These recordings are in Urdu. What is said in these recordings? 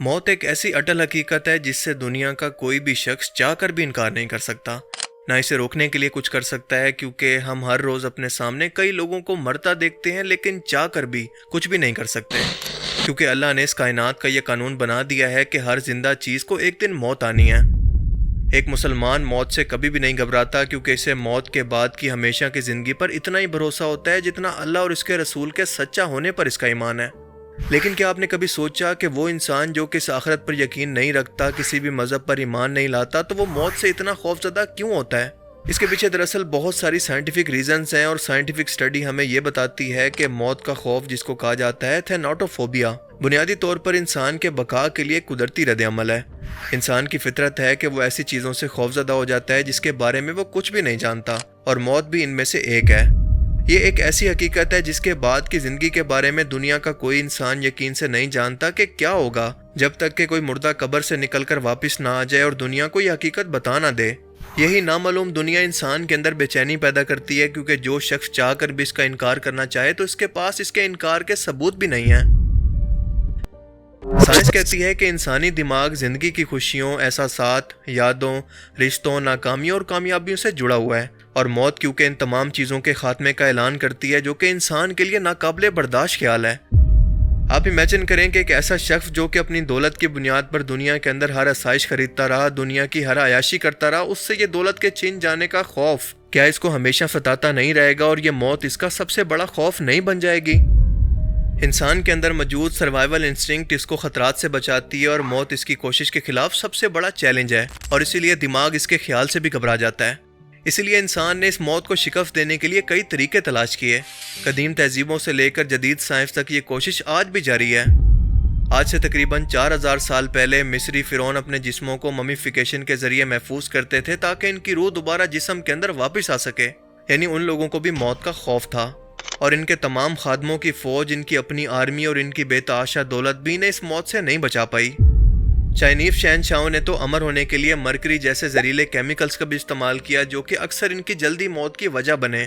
موت ایک ایسی اٹل حقیقت ہے جس سے دنیا کا کوئی بھی شخص چاہ کر بھی انکار نہیں کر سکتا، نہ اسے روکنے کے لیے کچھ کر سکتا ہے، کیونکہ ہم ہر روز اپنے سامنے کئی لوگوں کو مرتا دیکھتے ہیں لیکن چاہ کر بھی کچھ بھی نہیں کر سکتے، کیونکہ اللہ نے اس کائنات کا یہ قانون بنا دیا ہے کہ ہر زندہ چیز کو ایک دن موت آنی ہے۔ ایک مسلمان موت سے کبھی بھی نہیں گھبراتا، کیونکہ اسے موت کے بعد کی ہمیشہ کی زندگی پر اتنا ہی بھروسہ ہوتا ہے جتنا اللہ اور اس کے رسول کے سچا ہونے پر اس کا ایمان ہے۔ لیکن کیا آپ نے کبھی سوچا کہ وہ انسان جو کہ اس آخرت پر یقین نہیں رکھتا، کسی بھی مذہب پر ایمان نہیں لاتا، تو وہ موت سے اتنا خوفزدہ کیوں ہوتا ہے؟ اس کے پیچھے دراصل بہت ساری سائنٹیفک ریزنز ہیں، اور سائنٹیفک سٹڈی ہمیں یہ بتاتی ہے کہ موت کا خوف، جس کو کہا جاتا ہے تھیناٹوفوبیا، بنیادی طور پر انسان کے بقا کے لیے قدرتی رد عمل ہے۔ انسان کی فطرت ہے کہ وہ ایسی چیزوں سے خوفزدہ ہو جاتا ہے جس کے بارے میں وہ کچھ بھی نہیں جانتا، اور موت بھی ان میں سے ایک ہے۔ یہ ایک ایسی حقیقت ہے جس کے بعد کی زندگی کے بارے میں دنیا کا کوئی انسان یقین سے نہیں جانتا کہ کیا ہوگا، جب تک کہ کوئی مردہ قبر سے نکل کر واپس نہ آ جائے اور دنیا کو یہ حقیقت بتا نہ دے۔ یہی نامعلوم دنیا انسان کے اندر بے چینی پیدا کرتی ہے، کیونکہ جو شخص چاہ کر بھی اس کا انکار کرنا چاہے تو اس کے پاس اس کے انکار کے ثبوت بھی نہیں ہیں۔ سائنس کہتی ہے کہ انسانی دماغ زندگی کی خوشیوں، احساسات، یادوں، رشتوں، ناکامیوں اور کامیابیوں سے جڑا ہوا ہے، اور موت کیونکہ ان تمام چیزوں کے خاتمے کا اعلان کرتی ہے، جو کہ انسان کے لیے ناقابل برداشت خیال ہے۔ آپ امیجن کریں کہ ایک ایسا شخص جو کہ اپنی دولت کی بنیاد پر دنیا کے اندر ہر آسائش خریدتا رہا، دنیا کی ہر عیاشی کرتا رہا، اس سے یہ دولت کے چھن جانے کا خوف کیا اس کو ہمیشہ ستاتا نہیں رہے گا، اور یہ موت اس کا سب سے بڑا خوف نہیں بن جائے گی؟ انسان کے اندر موجود سروائیول انسٹنکٹ اس کو خطرات سے بچاتی ہے، اور موت اس کی کوشش کے خلاف سب سے بڑا چیلنج ہے، اور اسی لیے دماغ اس کے خیال سے بھی گھبرا جاتا ہے۔ اسی لیے انسان نے اس موت کو شکست دینے کے لیے کئی طریقے تلاش کیے۔ قدیم تہذیبوں سے لے کر جدید سائنس تک یہ کوشش آج بھی جاری ہے۔ آج سے تقریباً 4000 سال پہلے مصری فرعون اپنے جسموں کو ممیفیکیشن کے ذریعے محفوظ کرتے تھے تاکہ ان کی روح دوبارہ جسم کے اندر واپس آ سکے، یعنی ان لوگوں کو بھی موت کا خوف تھا، اور ان کے تمام خادموں کی فوج، ان کی اپنی آرمی اور ان کی بے تحاشا دولت بھی انہیں اس موت سے نہیں بچا پائی۔ چائنیز شہنشاہوں نے تو امر ہونے کے لیے مرکری جیسے زہریلے کیمیکلز کا بھی استعمال کیا، جو کہ اکثر ان کی جلدی موت کی وجہ بنے۔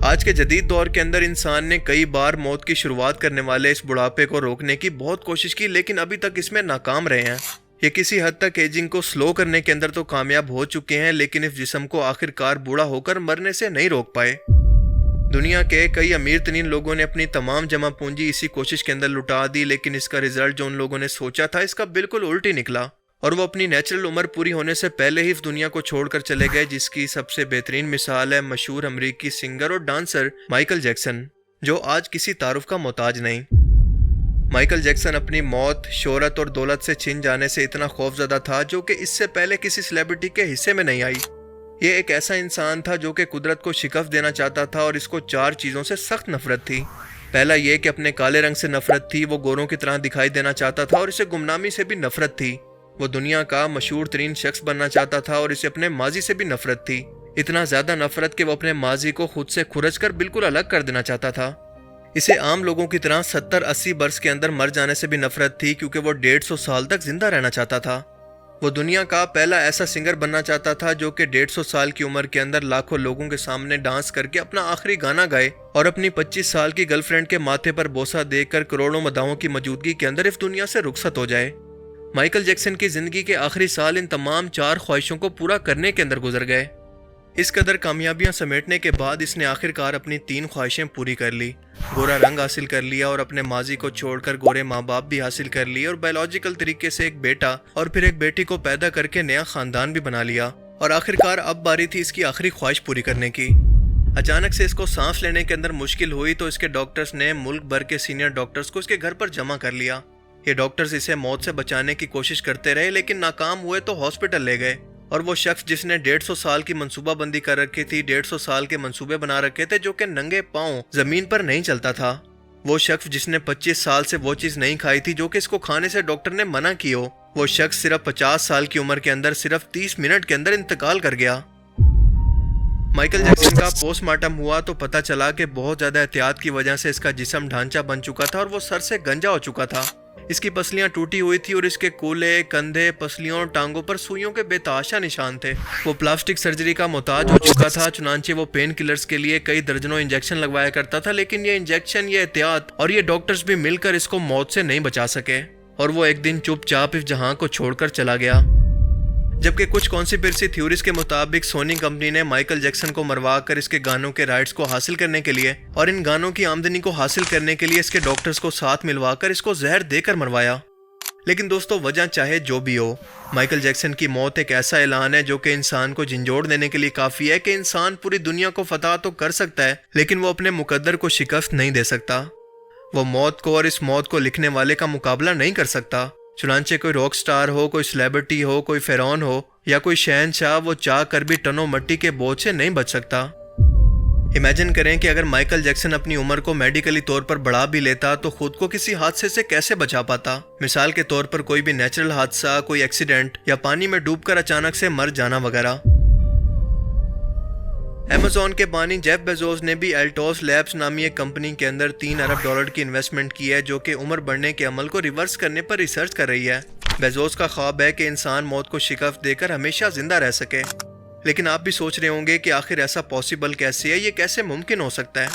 آج کے جدید دور کے اندر انسان نے کئی بار موت کی شروعات کرنے والے اس بڑھاپے کو روکنے کی بہت کوشش کی، لیکن ابھی تک اس میں ناکام رہے ہیں۔ یہ کسی حد تک ایجنگ کو سلو کرنے کے اندر تو کامیاب ہو چکے ہیں، لیکن اس جسم کو آخر کار بوڑھا ہو کر مرنے سے نہیں روک پائے۔ دنیا کے کئی امیر ترین لوگوں نے اپنی تمام جمع پونجی اسی کوشش کے اندر لٹا دی، لیکن اس کا رزلٹ جو ان لوگوں نے سوچا تھا اس کا بالکل الٹ ہی نکلا، اور وہ اپنی نیچرل عمر پوری ہونے سے پہلے ہی اس دنیا کو چھوڑ کر چلے گئے، جس کی سب سے بہترین مثال ہے مشہور امریکی سنگر اور ڈانسر مائیکل جیکسن، جو آج کسی تعارف کا محتاج نہیں۔ مائیکل جیکسن اپنی موت، شہرت اور دولت سے چھن جانے سے اتنا خوفزدہ تھا، جو کہ اس سے پہلے کسی سیلیبریٹی کے حصے میں نہیں آئی۔ یہ ایک ایسا انسان تھا جو کہ قدرت کو شکست دینا چاہتا تھا، اور اس کو 4 چیزوں سے سخت نفرت تھی۔ پہلا یہ کہ اپنے کالے رنگ سے نفرت تھی، وہ گوروں کی طرح دکھائی دینا چاہتا تھا، اور اسے گمنامی سے بھی نفرت تھی۔ وہ دنیا کا مشہور ترین شخص بننا چاہتا تھا، اور اسے اپنے ماضی سے بھی نفرت تھی، اتنا زیادہ نفرت کہ وہ اپنے ماضی کو خود سے کھرچ کر بالکل الگ کر دینا چاہتا تھا۔ اسے عام لوگوں کی طرح 70-80 برس کے اندر مر جانے سے بھی نفرت تھی، کیونکہ وہ 150 سال تک زندہ رہنا چاہتا تھا۔ وہ دنیا کا پہلا ایسا سنگر بننا چاہتا تھا جو کہ 150 سال کی عمر کے اندر لاکھوں لوگوں کے سامنے ڈانس کر کے اپنا آخری گانا گائے، اور اپنی 25 سال کی گرل فرینڈ کے ماتھے پر بوسہ دے کر کروڑوں مداحوں کی موجودگی کے اندر اس دنیا سے رخصت ہو جائے۔ مائیکل جیکسن کی زندگی کے آخری سال ان تمام 4 خواہشوں کو پورا کرنے کے اندر گزر گئے۔ اس قدر کامیابیاں سمیٹنے کے بعد اس نے آخر کار اپنی 3 خواہشیں پوری کر لی، گورا رنگ حاصل کر لیا، اور اپنے ماضی کو چھوڑ کر گورے ماں باپ بھی حاصل کر لیے، اور بایولوجیکل طریقے سے ایک بیٹا اور پھر ایک بیٹی کو پیدا کر کے نیا خاندان بھی بنا لیا، اور آخر کار اب باری تھی اس کی آخری خواہش پوری کرنے کی۔ اچانک سے اس کو سانس لینے کے اندر مشکل ہوئی، تو اس کے ڈاکٹرز نے ملک بھر کے سینئر ڈاکٹرز کو اس کے گھر پر جمع کر لیا۔ یہ ڈاکٹرز اسے موت سے بچانے کی کوشش کرتے رہے، لیکن ناکام ہوئے تو ہاسپٹل لے گئے، اور وہ شخص جس نے 150 سال کی منصوبہ بندی کر رکھی تھی، 150 سال کے منصوبے بنا رکھے تھے، جو کہ ننگے پاؤں زمین پر نہیں چلتا تھا، وہ شخص جس نے 25 سال سے وہ چیز نہیں کھائی تھی جو کہ اس کو کھانے سے ڈاکٹر نے منع کی ہو، وہ شخص صرف 50 سال کی عمر کے اندر صرف 30 منٹ کے اندر انتقال کر گیا۔ مائیکل جیکسن کا پوسٹ مارٹم ہوا تو پتہ چلا کہ بہت زیادہ احتیاط کی وجہ سے اس کا جسم ڈھانچہ بن چکا تھا، اور وہ سر سے گنجا ہو چکا تھا۔ اس کی پسلیاں ٹوٹی ہوئی تھی، اور اس کے کولے، کندھے، پسلیوں اور ٹانگوں پر سوئیوں کے بے تحاشا نشان تھے۔ وہ پلاسٹک سرجری کا محتاج ہو چکا تھا، چنانچہ وہ پین کلرز کے لیے کئی درجنوں انجیکشن لگوایا کرتا تھا، لیکن یہ انجیکشن، یہ احتیاط اور یہ ڈاکٹرز بھی مل کر اس کو موت سے نہیں بچا سکے۔ اور وہ ایک دن چپ چاپ اس جہاں کو چھوڑ کر چلا گیا۔ جبکہ کچھ کانسپیرسی تھیوریز کے مطابق سونی کمپنی نے مائیکل جیکسن کو مروا کر اس کے گانوں کے رائٹس کو حاصل کرنے کے لیے اور ان گانوں کی آمدنی کو حاصل کرنے کے لیے اس کے ڈاکٹرز کو ساتھ ملوا کر اس کو زہر دے کر مروایا۔ لیکن دوستو، وجہ چاہے جو بھی ہو، مائیکل جیکسن کی موت ایک ایسا اعلان ہے جو کہ انسان کو جھنجھوڑ دینے کے لیے کافی ہے کہ انسان پوری دنیا کو فتح تو کر سکتا ہے لیکن وہ اپنے مقدر کو شکست نہیں دے سکتا۔ وہ موت کو اور اس موت کو لکھنے والے کا مقابلہ نہیں کر سکتا۔ چنانچہ کوئی راک سٹار ہو، کوئی سیلیبریٹی ہو، کوئی فرعون ہو یا کوئی شہنشاہ، وہ چاہ کر بھی ٹنوں مٹی کے بوجھ سے نہیں بچ سکتا۔ امیجن کریں کہ اگر مائیکل جیکسن اپنی عمر کو میڈیکلی طور پر بڑھا بھی لیتا تو خود کو کسی حادثے سے کیسے بچا پاتا؟ مثال کے طور پر کوئی بھی نیچرل حادثہ، کوئی ایکسیڈنٹ یا پانی میں ڈوب کر اچانک سے مر جانا وغیرہ۔ ایمیزون کے بانی جیف بیزوس نے بھی الٹوس لیبس نامی ایک کمپنی کے اندر $3 ارب کی انویسٹمنٹ کی ہے جو کہ عمر بڑھنے کے عمل کو ریورس کرنے پر ریسرچ کر رہی ہے۔ بیزوس کا خواب ہے کہ انسان موت کو شکست دے کر ہمیشہ زندہ رہ سکے۔ لیکن آپ بھی سوچ رہے ہوں گے کہ آخر ایسا پاسبل کیسے ہے، یہ کیسے ممکن ہو سکتا ہے؟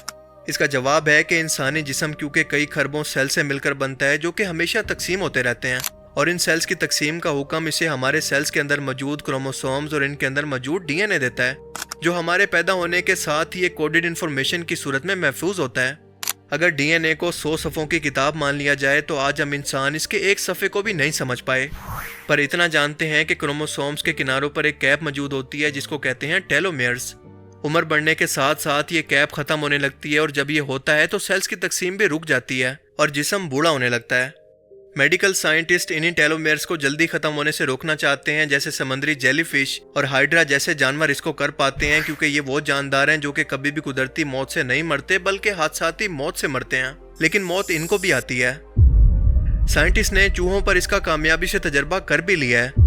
اس کا جواب ہے کہ انسانی جسم کیونکہ کئی خربوں سیل سے مل کر بنتا ہے جو کہ ہمیشہ تقسیم ہوتے رہتے ہیں، اور ان سیلز کی تقسیم کا حکم اسے ہمارے سیلز کے اندر موجود کروموسومز اور ان کے اندر موجود ڈی این اے دیتا ہے، جو ہمارے پیدا ہونے کے ساتھ ہی ایک کوڈڈ انفارمیشن کی صورت میں محفوظ ہوتا ہے۔ اگر ڈی این اے کو 100 صفحوں کی کتاب مان لیا جائے تو آج ہم انسان اس کے ایک صفحے کو بھی نہیں سمجھ پائے، پر اتنا جانتے ہیں کہ کروموسومز کے کناروں پر ایک کیپ موجود ہوتی ہے جس کو کہتے ہیں ٹیلومیرز۔ عمر بڑھنے کے ساتھ ساتھ یہ کیپ ختم ہونے لگتی ہے اور جب یہ ہوتا ہے تو سیلز کی تقسیم بھی رک جاتی ہے اور جسم بوڑھا ہونے لگتا ہے۔ میڈیکل سائنٹسٹ انہی ٹیلومیرز کو جلدی ختم ہونے سے روکنا چاہتے ہیں، جیسے سمندری جیلی فش اور ہائیڈرا جیسے جانور اس کو کر پاتے ہیں، کیونکہ یہ وہ جاندار ہیں جو کہ کبھی بھی قدرتی موت سے نہیں مرتے بلکہ حادثاتی موت سے مرتے ہیں، لیکن موت ان کو بھی آتی ہے۔ سائنٹسٹ نے چوہوں پر اس کا کامیابی سے تجربہ کر بھی لیا ہے،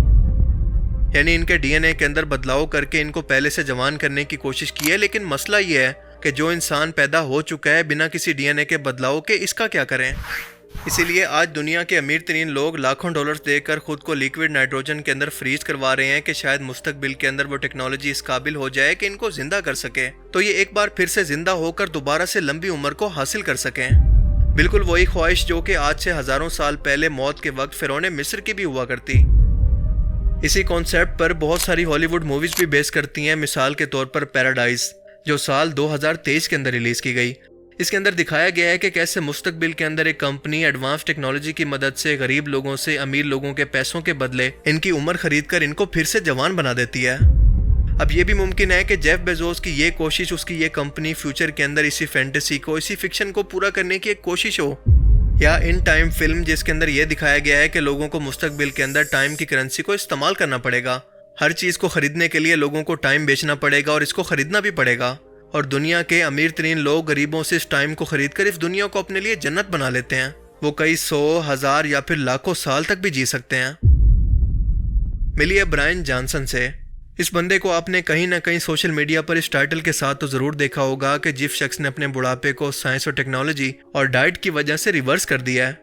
یعنی ان کے ڈی این اے کے اندر بدلاؤ کر کے ان کو پہلے سے جوان کرنے کی کوشش کی ہے، لیکن مسئلہ یہ ہے کہ جو انسان پیدا ہو چکا ہے بنا کسی ڈی این اے کے بدلاؤ کے، اس کا کیا کریں؟ اسی لیے آج دنیا کے امیر ترین لوگ لاکھوں ڈالرز دے کر خود کو لیکوڈ نائٹروجن کے اندر فریز کروا رہے ہیں کہ شاید مستقبل کے اندر وہ ٹیکنالوجی اس قابل ہو جائے کہ ان کو زندہ کر سکے تو یہ ایک بار پھر سے زندہ ہو کر دوبارہ سے لمبی عمر کو حاصل کر سکیں۔ بالکل وہی خواہش جو کہ آج سے ہزاروں سال پہلے موت کے وقت فرعون مصر کی بھی ہوا کرتی۔ اسی کانسیپٹ پر بہت ساری ہالی ووڈ موویز بھی بیس کرتی ہیں، مثال کے طور پر پیراڈائز جو سال 2023 کے اندر ریلیز کی گئی۔ اس کے اندر دکھایا گیا ہے کہ کیسے مستقبل کے اندر ایک کمپنی ایڈوانس ٹیکنالوجی کی مدد سے غریب لوگوں سے امیر لوگوں کے پیسوں کے بدلے ان کی عمر خرید کر ان کو پھر سے جوان بنا دیتی ہے۔ اب یہ بھی ممکن ہے کہ جیف بیزوس کی یہ کوشش، اس کی یہ کمپنی فیوچر کے اندر اسی فینٹیسی کو، اسی فکشن کو پورا کرنے کی ایک کوشش ہو، یا ان ٹائم فلم جس کے اندر یہ دکھایا گیا ہے کہ لوگوں کو مستقبل کے اندر ٹائم کی کرنسی کو استعمال کرنا پڑے گا، ہر چیز کو خریدنے کے لیے لوگوں کو ٹائم بیچنا پڑے گا اور اس کو خریدنا بھی پڑے گا، اور دنیا کے امیر ترین لوگ غریبوں سے اس ٹائم کو خرید کر اس دنیا کو اپنے لیے جنت بنا لیتے ہیں۔ وہ کئی 100، 1000 یا پھر لاکھوں سال تک بھی جی سکتے ہیں۔ ملیے برائن جانسن سے۔ اس بندے کو آپ نے کہیں نہ کہیں سوشل میڈیا پر اس ٹائٹل کے ساتھ تو ضرور دیکھا ہوگا کہ جس شخص نے اپنے بڑھاپے کو سائنس اور ٹیکنالوجی اور ڈائٹ کی وجہ سے ریورس کر دیا ہے۔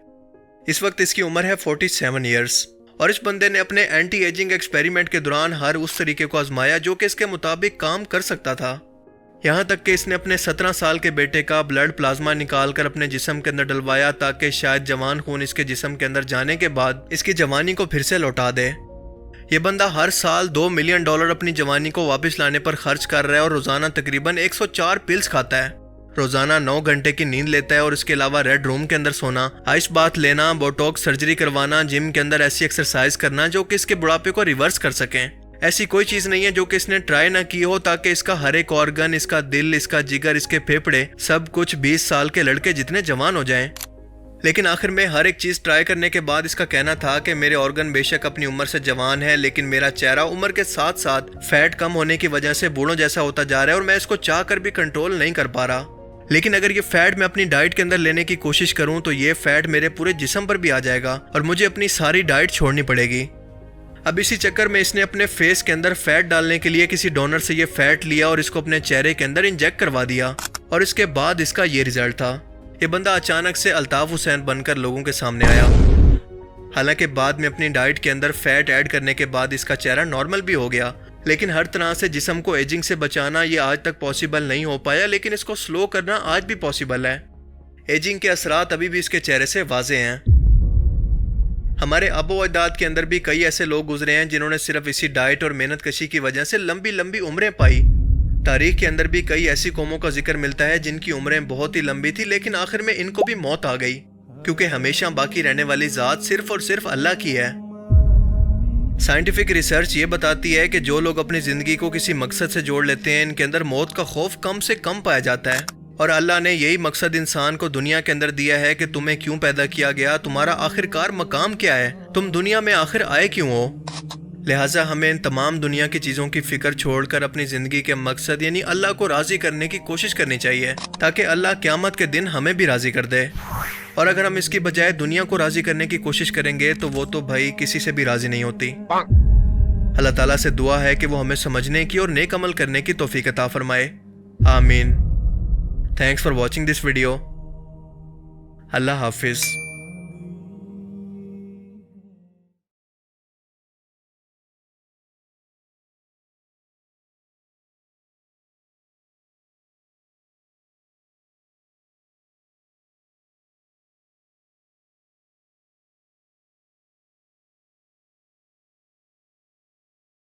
اس وقت اس کی عمر ہے 47 ایئرس، اور اس بندے نے اپنے اینٹی ایجنگ ایکسپیریمنٹ کے دوران ہر اس طریقے کو آزمایا جو کہ اس کے مطابق کام کر سکتا تھا، یہاں تک کہ اس نے اپنے 17 سال کے بیٹے کا بلڈ پلازما نکال کر اپنے جسم کے اندر ڈلوایا تاکہ شاید جوان خون اس کے جسم کے اندر جانے کے بعد اس کی جوانی کو پھر سے لوٹا دے۔ یہ بندہ ہر سال $2 ملین اپنی جوانی کو واپس لانے پر خرچ کر رہا ہے اور روزانہ تقریباً 104 پلز کھاتا ہے، روزانہ 9 گھنٹے کی نیند لیتا ہے، اور اس کے علاوہ ریڈ روم کے اندر سونا، آئس بات لینا، بوٹوکس سرجری کروانا، جم کے اندر ایسی ایکسرسائز کرنا جو کہ اس کے بڑھاپے کو ریورس کر سکیں۔ ایسی کوئی چیز نہیں ہے جو کہ اس نے ٹرائی نہ کی ہو تاکہ اس کا ہر ایک آرگن، اس کا دل، اس کا جگر، اس کے پھیپھڑے سب کچھ 20 سال کے لڑکے جتنے جوان ہو جائیں۔ لیکن آخر میں ہر ایک چیز ٹرائی کرنے کے بعد اس کا کہنا تھا کہ میرے آرگن بے شک اپنی عمر سے جوان ہے، لیکن میرا چہرہ عمر کے ساتھ ساتھ فیٹ کم ہونے کی وجہ سے بوڑھوں جیسا ہوتا جا رہا ہے اور میں اس کو چاہ کر بھی کنٹرول نہیں کر پا رہا۔ لیکن اگر یہ فیٹ میں اپنی ڈائٹ کے اندر لینے کی کوشش کروں تو یہ فیٹ میرے پورے جسم پر بھی آ جائے گا اور مجھے اپنی ساری ڈائٹ چھوڑنی پڑے گی۔ اب اسی چکر میں اس نے اپنے فیس کے اندر فیٹ ڈالنے کے لیے کسی ڈونر سے یہ فیٹ لیا اور اس کو اپنے چہرے کے اندر انجیکٹ کروا دیا، اور اس کے بعد اس کا یہ ریزلٹ تھا۔ یہ بندہ اچانک سے الطاف حسین بن کر لوگوں کے سامنے آیا۔ حالانکہ بعد میں اپنی ڈائٹ کے اندر فیٹ ایڈ کرنے کے بعد اس کا چہرہ نارمل بھی ہو گیا، لیکن ہر طرح سے جسم کو ایجنگ سے بچانا یہ آج تک پاسبل نہیں ہو پایا، لیکن اس کو سلو کرنا آج بھی پاسبل ہے۔ ایجنگ کے اثرات ابھی بھی اس کے چہرے سے واضح ہیں۔ ہمارے آبا و اجداد کے اندر بھی کئی ایسے لوگ گزرے ہیں جنہوں نے صرف اسی ڈائٹ اور محنت کشی کی وجہ سے لمبی لمبی عمریں پائی۔ تاریخ کے اندر بھی کئی ایسی قوموں کا ذکر ملتا ہے جن کی عمریں بہت ہی لمبی تھی، لیکن آخر میں ان کو بھی موت آ گئی، کیونکہ ہمیشہ باقی رہنے والی ذات صرف اور صرف اللہ کی ہے۔ سائنٹیفک ریسرچ یہ بتاتی ہے کہ جو لوگ اپنی زندگی کو کسی مقصد سے جوڑ لیتے ہیں ان کے اندر موت کا خوف کم سے کم پایا جاتا ہے، اور اللہ نے یہی مقصد انسان کو دنیا کے اندر دیا ہے کہ تمہیں کیوں پیدا کیا گیا، تمہارا آخرکار مقام کیا ہے، تم دنیا میں آخر آئے کیوں ہو۔ لہٰذا ہمیں ان تمام دنیا کی چیزوں کی فکر چھوڑ کر اپنی زندگی کے مقصد یعنی اللہ کو راضی کرنے کی کوشش کرنی چاہیے، تاکہ اللہ قیامت کے دن ہمیں بھی راضی کر دے۔ اور اگر ہم اس کی بجائے دنیا کو راضی کرنے کی کوشش کریں گے تو وہ تو بھائی کسی سے بھی راضی نہیں ہوتی۔ اللہ تعالیٰ سے دعا ہے کہ وہ ہمیں سمجھنے کی اور نیک عمل کرنے کی توفیق عطا فرمائے، آمین۔ Thanks for watching this video. Allah حافظ۔